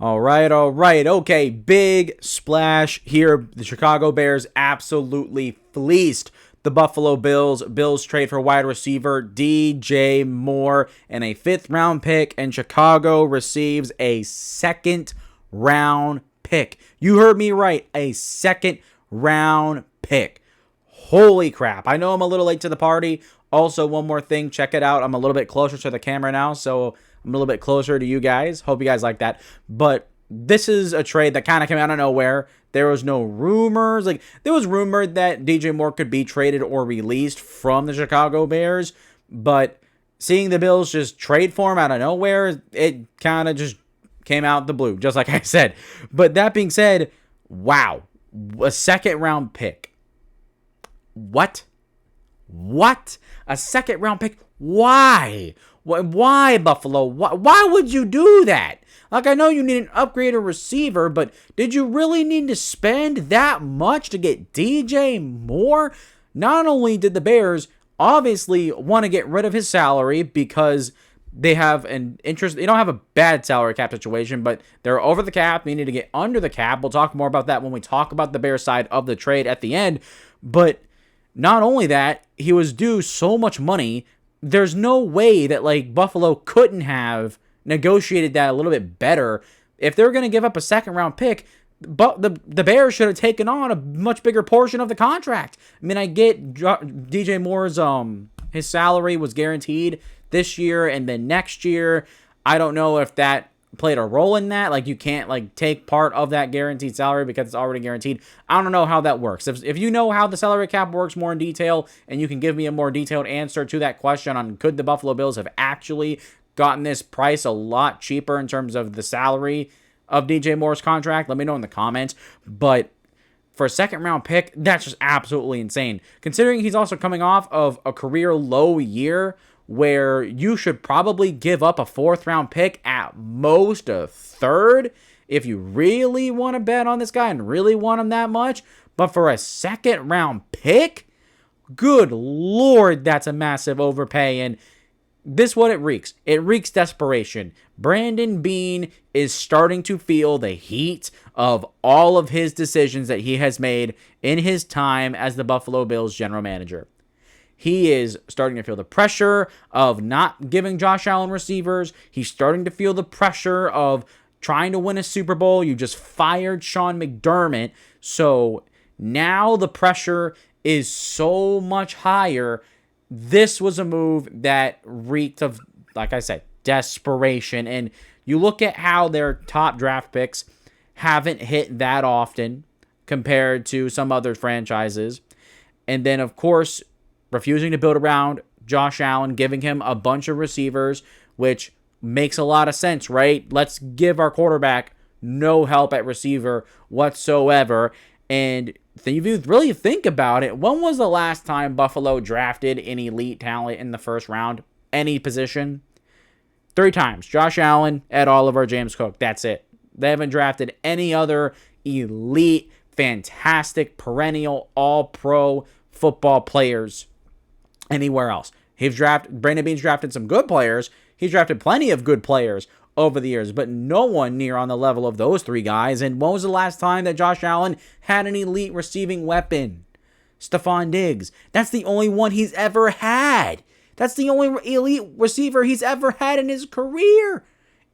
All right, all right. Okay, big splash here. The Chicago Bears absolutely fleeced the Buffalo Bills. Bills trade for wide receiver DJ Moore and a 5th-round pick, and Chicago receives a 2nd-round pick. You heard me right, a 2nd-round pick. Holy crap. I know I'm a little late to the party. Also, one more thing, check it out. I'm a little bit closer to the camera now, so I'm a little bit closer to you guys. Hope you guys like that. But this is a trade that kind of came out of nowhere. There was no rumors. Like, there was rumored that DJ Moore could be traded or released from the Chicago Bears. But seeing the Bills just trade for him out of nowhere, it kind of just came out the blue, just like I said. But that being said, wow. A 2nd-round pick. What? A 2nd-round pick? Why? Why, Buffalo? Why would you do that? Like, I know you need an upgraded receiver, but did you really need to spend that much to get DJ Moore? Not only did the Bears obviously want to get rid of his salary because they have an interest. They don't have a bad salary cap situation, but they're over the cap. They need to get under the cap. We'll talk more about that when we talk about the Bears side of the trade at the end. But not only that, he was due so much money. There's no way that, like, Buffalo couldn't have negotiated that a little bit better. If they're going to give up a 2nd-round pick, but the Bears should have taken on a much bigger portion of the contract. I mean, I get DJ Moore's his salary was guaranteed this year and then next year. I don't know if that played a role in that. Like, you can't, like, take part of that guaranteed salary because it's already guaranteed. I don't know how that works. If you know how the salary cap works more in detail and you can give me a more detailed answer to that question on could the Buffalo Bills have actually gotten this price a lot cheaper in terms of the salary of DJ Moore's contract, let me know in the comments. But for a 2nd-round pick, that's just absolutely insane. Considering he's also coming off of a career low year where you should probably give up a 4th-round pick, at most a 3rd, if you really want to bet on this guy and really want him that much. But for a 2nd-round pick, good Lord, that's a massive overpay. And this is what it reeks. It reeks desperation. Brandon Beane is starting to feel the heat of all of his decisions that he has made in his time as the Buffalo Bills general manager. He is starting to feel the pressure of not giving Josh Allen receivers. He's starting to feel the pressure of trying to win a Super Bowl. You just fired Sean McDermott. So now the pressure is so much higher. This was a move that reeked of, like I said, desperation. And you look at how their top draft picks haven't hit that often compared to some other franchises. And then, of course, refusing to build around Josh Allen, giving him a bunch of receivers, which makes a lot of sense, right? Let's give our quarterback no help at receiver whatsoever. And if you really think about it, when was the last time Buffalo drafted an elite talent in the 1st round? Any position? 3 times. Josh Allen, Ed Oliver, James Cook. That's it. They haven't drafted any other elite, fantastic, perennial, all-pro football players anywhere else. Brandon Beane's drafted some good players. He's drafted plenty of good players over the years, but no one near on the level of those 3 guys. And when was the last time that Josh Allen had an elite receiving weapon? Stephon Diggs. That's the only one he's ever had. That's the only elite receiver he's ever had in his career.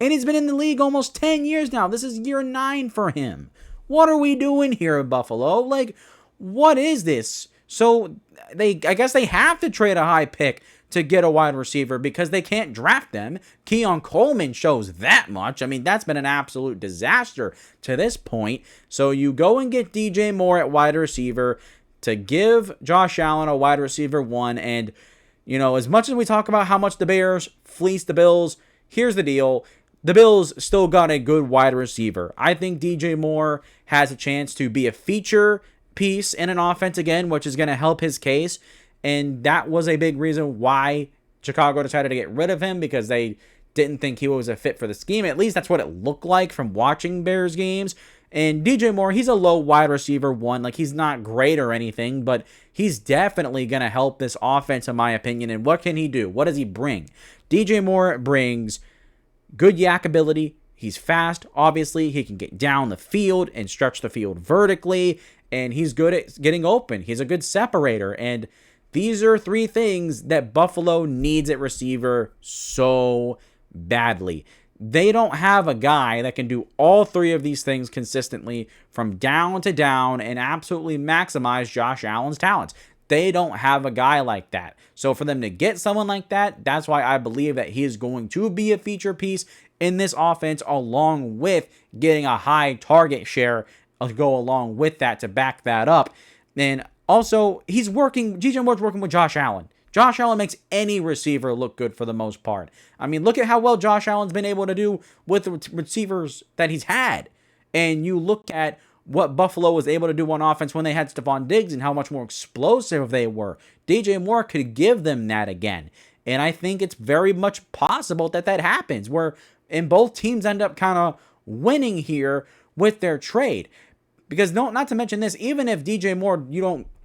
And he's been in the league almost 10 years now. This is year 9 for him. What are we doing here in Buffalo? Like, what is this? So I guess they have to trade a high pick to get a wide receiver because they can't draft them. Keon Coleman shows that much. I mean, that's been an absolute disaster to this point. So you go and get DJ Moore at wide receiver to give Josh Allen a wide receiver 1. And, you know, as much as we talk about how much the Bears fleeced the Bills, here's the deal. The Bills still got a good wide receiver. I think DJ Moore has a chance to be a feature piece in an offense again, which is going to help his case. And that was a big reason why Chicago decided to get rid of him, because they didn't think he was a fit for the scheme. At least that's what it looked like from watching Bears games. And DJ Moore, he's a low wide receiver 1. Like, he's not great or anything, but he's definitely going to help this offense, in my opinion. And what can he do? What does he bring? DJ Moore brings good yak ability. He's fast, obviously. He can get down the field and stretch the field vertically, and he's good at getting open. He's a good separator, and these are three things that Buffalo needs at receiver so badly. They don't have a guy that can do all three of these things consistently from down to down and absolutely maximize Josh Allen's talents. They don't have a guy like that. So for them to get someone like that, that's why I believe that he is going to be a feature piece in this offense, along with getting a high target share to go along with that to back that up. And also, DJ Moore's working with Josh Allen. Josh Allen makes any receiver look good for the most part. I mean, look at how well Josh Allen's been able to do with the receivers that he's had. And you look at what Buffalo was able to do on offense when they had Stephon Diggs and how much more explosive they were. DJ Moore could give them that again. And I think it's very much possible that happens, and both teams end up kind of winning here with their trade. Because not to mention this, even if DJ Moore,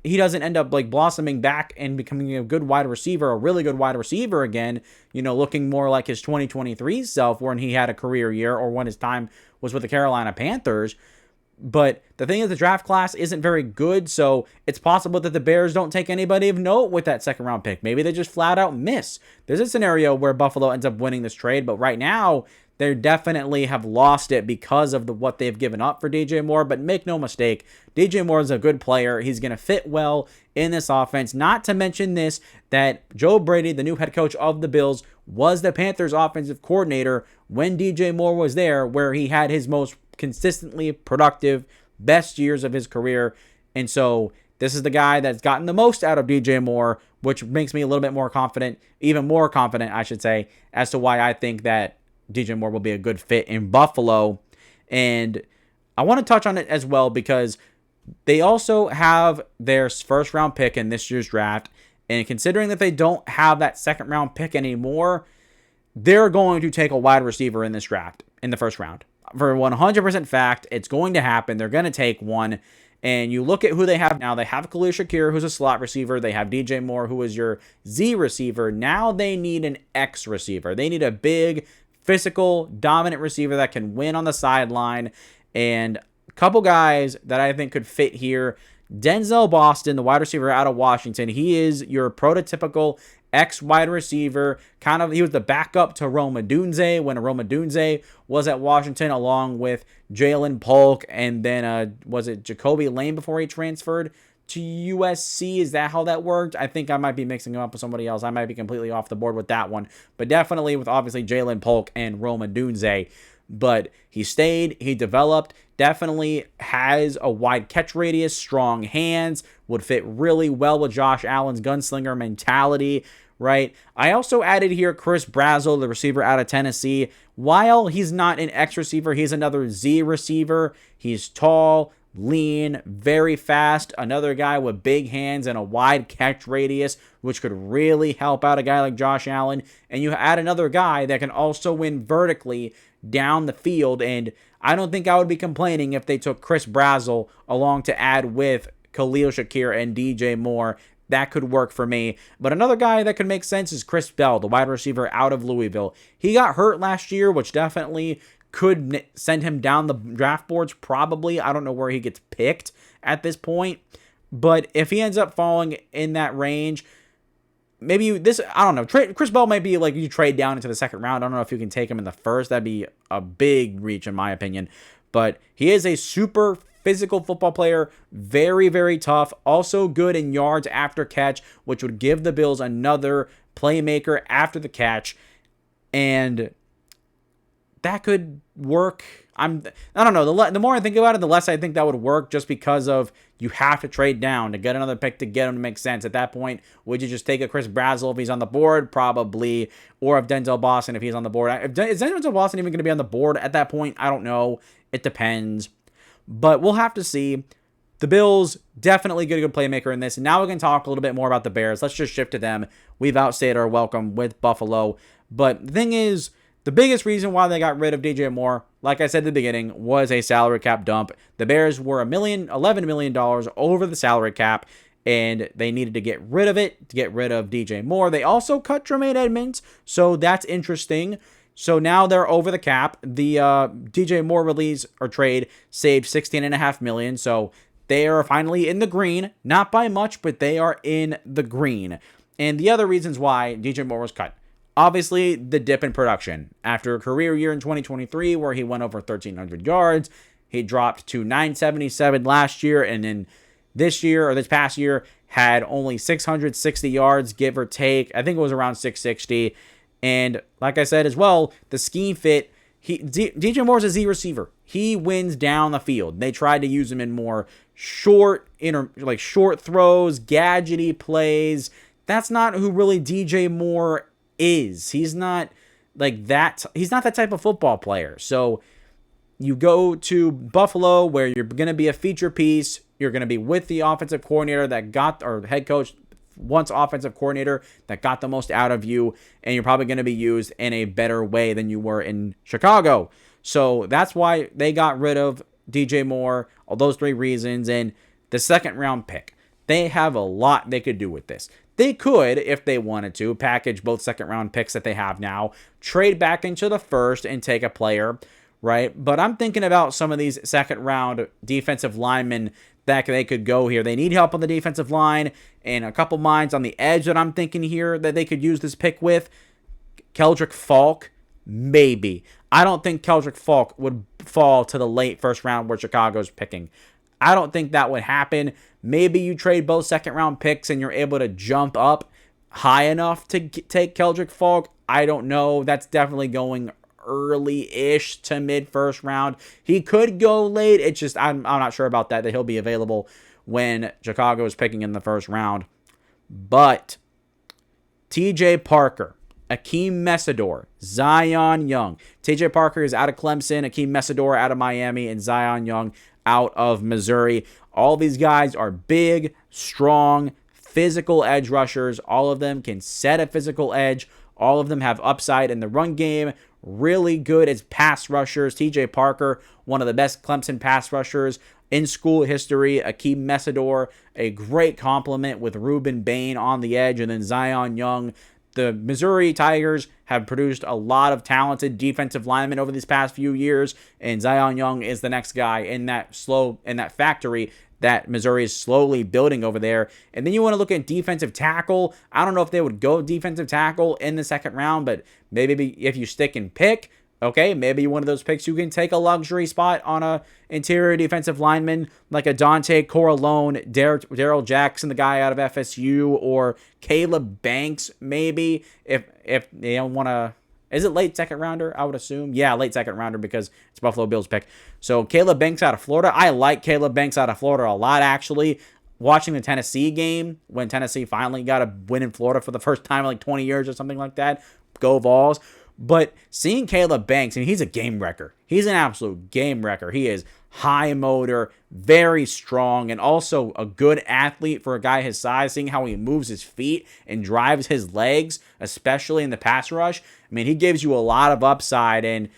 he doesn't end up like blossoming back and becoming a good wide receiver, a really good wide receiver again, looking more like his 2023 self when he had a career year or when his time was with the Carolina Panthers. But the thing is, the draft class isn't very good, so it's possible that the Bears don't take anybody of note with that second round pick. Maybe they just flat out miss. There's a scenario where Buffalo ends up winning this trade, but right now, they definitely have lost it because of what they've given up for DJ Moore. But make no mistake, DJ Moore is a good player. He's going to fit well in this offense. Not to mention this, that Joe Brady, the new head coach of the Bills, was the Panthers offensive coordinator when DJ Moore was there, where he had his most consistently productive, best years of his career. And so this is the guy that's gotten the most out of DJ Moore, which makes me a little bit more confident, even more confident, I should say, as to why I think that DJ Moore will be a good fit in Buffalo. And I want to touch on it as well because they also have their first round pick in this year's draft. And considering that they don't have that second round pick anymore, they're going to take a wide receiver in this draft in the first round. For 100% fact, it's going to happen. They're going to take one. And you look at who they have now. They have Khalil Shakir, who's a slot receiver. They have DJ Moore, who is your Z receiver. Now they need an X receiver. They need a big, physical, dominant receiver that can win on the sideline. And a couple guys that I think could fit here. Denzel Boston, the wide receiver out of Washington. He is your prototypical X wide receiver. He was the backup to Rome Odunze when Rome Odunze was at Washington, along with Jalen Polk, and then was it Jacoby Lane before he transferred to USC? Is that how that worked? I think I might be mixing him up with somebody else. I might be completely off the board with that one. But definitely with obviously Jalen Polk and Rome Odunze. But he stayed, he developed, definitely has a wide catch radius, strong hands, would fit really well with Josh Allen's gunslinger mentality, right? I also added here Chris Brazzell, the receiver out of Tennessee. While he's not an X receiver, he's another Z receiver. He's tall, lean, very fast, another guy with big hands and a wide catch radius, which could really help out a guy like Josh Allen. And you add another guy that can also win vertically down the field, and I don't think I would be complaining if they took Chris Brazzell along to add with Khalil Shakir and DJ Moore. That could work for me. But another guy that could make sense is Chris Bell, the wide receiver out of Louisville. He got hurt last year, which definitely could send him down the draft boards, probably. I don't know where he gets picked at this point. But if he ends up falling in that range, maybe I don't know. Chris Bell might be like you trade down into the second round. I don't know if you can take him in the first. That'd be a big reach in my opinion. But he is a super physical football player, very, very tough, also good in yards after catch, which would give the Bills another playmaker after the catch, and that could work. I don't know, the more I think about it, the less I think that would work, just because of you have to trade down to get another pick to get him to make sense. At that point, would you just take a Chris Brazzell if he's on the board? Probably. Or if Denzel Boston if he's on the board. Is Denzel Boston even going to be on the board at that point? I don't know. It depends. But we'll have to see. The Bills definitely get a good playmaker in this. And now we can talk a little bit more about the Bears. Let's just shift to them. We've outstayed our welcome with Buffalo. But the thing is, the biggest reason why they got rid of DJ Moore, like I said at the beginning, was a salary cap dump. The Bears were $11 million over the salary cap, and they needed to get rid of it to get rid of DJ Moore. They also cut Tremaine Edmonds, so that's interesting. So now they're over the cap. The DJ Moore release or trade saved $16.5 million. So they are finally in the green. Not by much, but they are in the green. And the other reasons why DJ Moore was cut. Obviously, the dip in production. After a career year in 2023 where he went over 1,300 yards, he dropped to 977 last year. And then this year, or this past year, had only 660 yards, give or take. I think it was around 660. And like I said as well, the scheme fit. DJ Moore's a Z receiver. He wins down the field. They tried to use him in more short throws, gadgety plays. That's not who really DJ Moore is. He's not like that. He's not that type of football player. So you go to Buffalo where you're going to be a feature piece. You're going to be with the offensive coordinator or head coach, once offensive coordinator that got the most out of you, and you're probably going to be used in a better way than you were in Chicago. So that's why they got rid of DJ Moore, all those three reasons, and the second round pick. They have a lot they could do with this. They could, if they wanted to, package both second round picks that they have now, trade back into the first and take a player, right? But I'm thinking about some of these second round defensive linemen that they could go here. They need help on the defensive line, and a couple minds on the edge that I'm thinking here that they could use this pick with. Keldrick Falk, maybe. I don't think Keldrick Falk would fall to the late first round where Chicago's picking. I don't think that would happen. Maybe you trade both second round picks and you're able to jump up high enough to take Keldrick Falk. I don't know. That's definitely going early-ish to mid-first round. He could go late. It's just I'm not sure about that he'll be available when Chicago is picking in the first round. But TJ Parker, Akeem Mesidor, Zion Young. TJ Parker is out of Clemson, Akeem Mesidor out of Miami, and Zion Young out of Missouri. All these guys are big, strong, physical edge rushers. All of them can set a physical edge. All of them have upside in the run game. Really good as pass rushers. TJ Parker, one of the best Clemson pass rushers in school history. Akeem Mesidor, a great compliment with Ruben Bain on the edge. And then Zion Young. The Missouri Tigers have produced a lot of talented defensive linemen over these past few years. And Zion Young is the next guy in that factory that Missouri is slowly building over there. And then you want to look at defensive tackle. I don't know if they would go defensive tackle in the second round, but maybe if you stick and pick, okay, maybe one of those picks you can take a luxury spot on a interior defensive lineman like a Dante Corleone, Daryl Jackson, the guy out of FSU, or Caleb Banks, maybe if they don't want to. Is it late second rounder? I would assume. Yeah, late second rounder because it's Buffalo Bills pick. So Caleb Banks out of Florida. I like Caleb Banks out of Florida a lot, actually. Watching the Tennessee game when Tennessee finally got a win in Florida for the first time in like 20 years or something like that. Go Vols. But seeing Caleb Banks, he's a game wrecker. He's an absolute game wrecker. He is high motor, very strong, and also a good athlete for a guy his size. Seeing how he moves his feet and drives his legs, especially in the pass rush. He gives you a lot of upside, and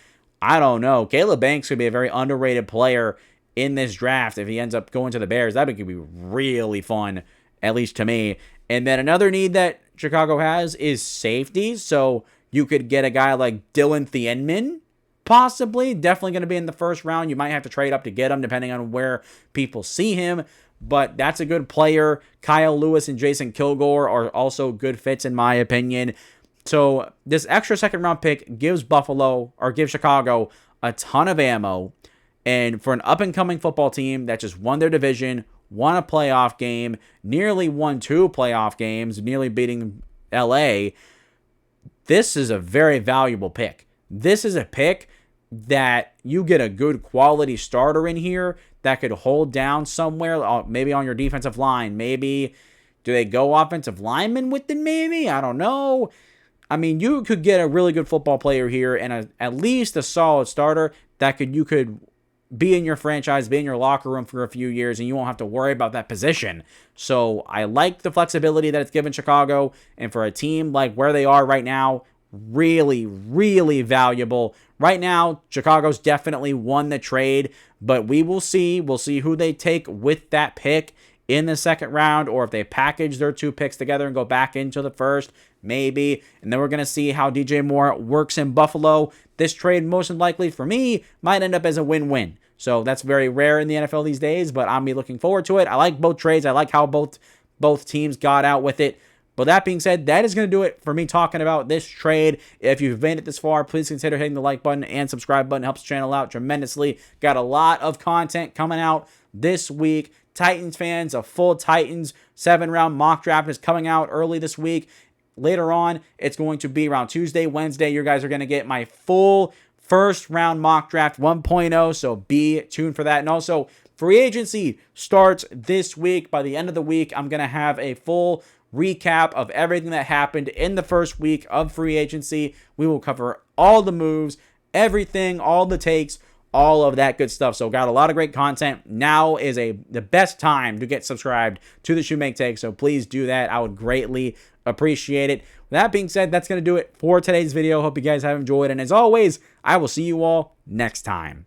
I don't know. Caleb Banks could be a very underrated player in this draft if he ends up going to the Bears. That could be really fun, at least to me. And then another need that Chicago has is safeties. So you could get a guy like Dylan Thienman, possibly. Definitely going to be in the first round. You might have to trade up to get him, depending on where people see him. But that's a good player. Kyle Lewis and Jason Kilgore are also good fits, in my opinion. So this extra second round pick gives Chicago a ton of ammo. And for an up-and-coming football team that just won their division, won a playoff game, nearly won 2 playoff games, nearly beating LA, this is a very valuable pick. This is a pick that you get a good quality starter in here that could hold down somewhere, maybe on your defensive line. Maybe, do they go offensive lineman with it maybe? I don't know. You could get a really good football player here and at least a solid starter that you could be in your franchise, be in your locker room for a few years, and you won't have to worry about that position. So I like the flexibility that it's given Chicago, and for a team like where they are right now, really, really valuable. Right now, Chicago's definitely won the trade, but we will see. We'll see who they take with that pick in the second round, or if they package their 2 picks together and go back into the first. maybe. And then we're going to see how DJ Moore works in Buffalo. This trade, most likely for me, might end up as a win-win. So that's very rare in the NFL these days, but I'm looking forward to it. I like both trades. I like how both teams got out with it. But that being said, that is going to do it for me talking about this trade. If you've made it this far, please consider hitting the like button and subscribe button. It helps the channel out tremendously. Got a lot of content coming out this week. Titans fans, a full Titans 7-round mock draft is coming out early this week. Later on, it's going to be around Tuesday, Wednesday. You guys are going to get my full first round mock draft 1.0, so be tuned for that. And also, free agency starts this week. By the end of the week, I'm going to have a full recap of everything that happened in the first week of free agency. We will cover all the moves, everything, all the takes, all of that good stuff. So got a lot of great content. Now is the best time to get subscribed to the Shoemake Take, so please do that. I would greatly appreciate it. With that being said, that's going to do it for today's video. Hope you guys have enjoyed, and as always, I will see you all next time.